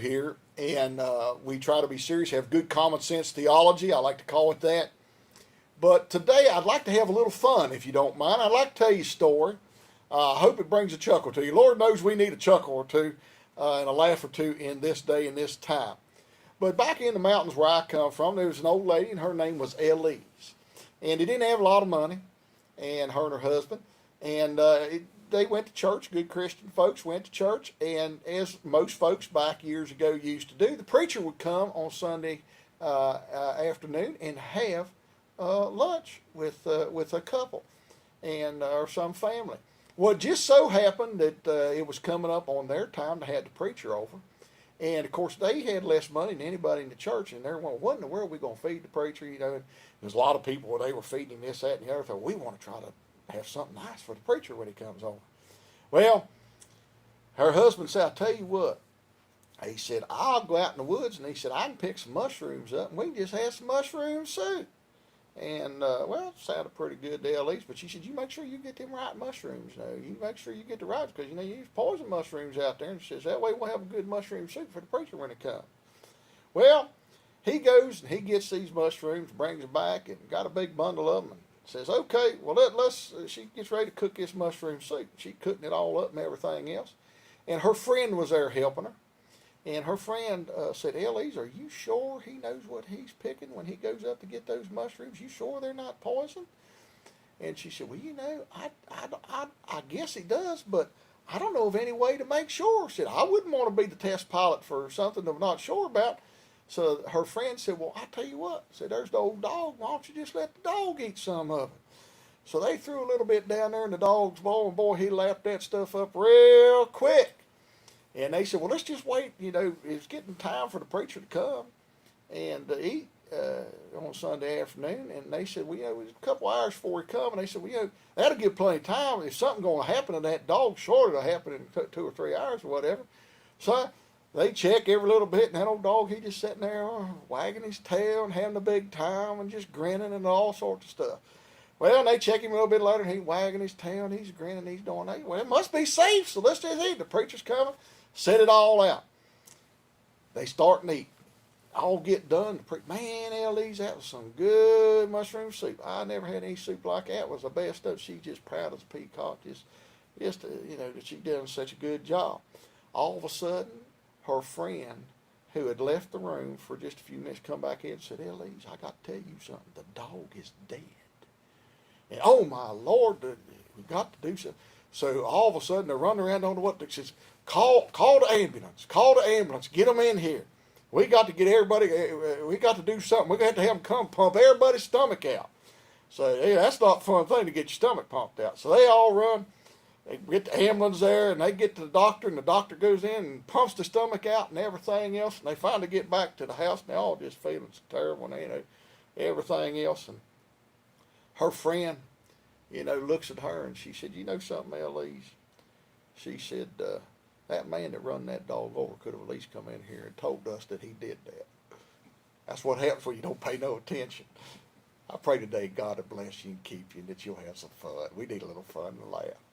here, and we try to be serious, have good common sense theology. I like to call it that. But today I'd like to have a little fun, if you don't mind. I'd like to tell you a story. I hope it brings a chuckle to you. Lord knows we need a chuckle or two and a laugh or two in this day and this time. But back in the mountains where I come from, there was an old lady, and her name was Elise. And they didn't have a lot of money, and her and her husband. And they went to church. Good Christian folks went to church. And as most folks back years ago used to do, the preacher would come on Sunday afternoon and have lunch with a couple and or some family. Well, it just so happened that it was coming up on their time to have the preacher over. And, of course, they had less money than anybody in the church. And they're wondering, what in the world are we going to feed the preacher? You know, there's a lot of people where they were feeding him this, that, and the other. Thought, we want to try to have something nice for the preacher when he comes over. Well, her husband said, I'll tell you what. He said, I'll go out in the woods. And he said, I can pick some mushrooms up, and we can just have some mushroom soup. And, well, it sounded pretty good to Elise, but she said, you make sure you get them right mushrooms. You make sure you get the right, because, you use poison mushrooms out there. And she says, that way we'll have a good mushroom soup for the preacher when it comes. Well, he goes and he gets these mushrooms, brings them back, and got a big bundle of them, and says, okay, well, she gets ready to cook this mushroom soup. She's cooking it all up and everything else. And her friend was there helping her. And her friend said, Elise, are you sure he knows what he's picking when he goes up to get those mushrooms? You sure they're not poison? And she said, well, I guess he does, but I don't know of any way to make sure. She said, I wouldn't want to be the test pilot for something that I'm not sure about. So her friend said, well, I'll tell you what. Said, there's the old dog. Why don't you just let the dog eat some of it? So they threw a little bit down there in the dog's bowl, and boy, he lapped that stuff up real quick. And they said, well, let's just wait. It's getting time for the preacher to come and eat on Sunday afternoon. And they said, well, it was a couple hours before he come. And they said, well, that'll give plenty of time. If something's going to happen to that dog, sure it'll happen in 2 or 3 hours or whatever. So they check every little bit, and that old dog, he just sitting there wagging his tail and having a big time and just grinning and all sorts of stuff. Well, and they check him a little bit later, and he's wagging his tail, and he's grinning, he's doing that. Well, it must be safe, so let's just eat. The preacher's coming. Set it all out. They start and eat. All get done. Man, Elise, that was some good mushroom soup. I never had any soup like that. It was the best of it. She's just proud as a peacock. Just that she done such a good job. All of a sudden, her friend, who had left the room for just a few minutes, come back in and said, Elise, I got to tell you something. The dog is dead. And, oh, my Lord, we got to do something. So all of a sudden, they're running around, don't know what to say. Call the ambulance. Call the ambulance. Get them in here. We got to get everybody, we got to do something. We're going to have them come pump everybody's stomach out. So hey, that's not a fun thing to get your stomach pumped out. So they all run. They get the ambulance there, and they get to the doctor, and the doctor goes in and pumps the stomach out and everything else. And they finally get back to the house, and they're all just feeling so terrible, and everything else. And her friend, looks at her, and she said, you know something, Elise? She said, that man that run that dog over could have at least come in here and told us that he did that. That's what happens when you don't pay no attention. I pray today God will bless you and keep you, and that you'll have some fun. We need a little fun and laugh.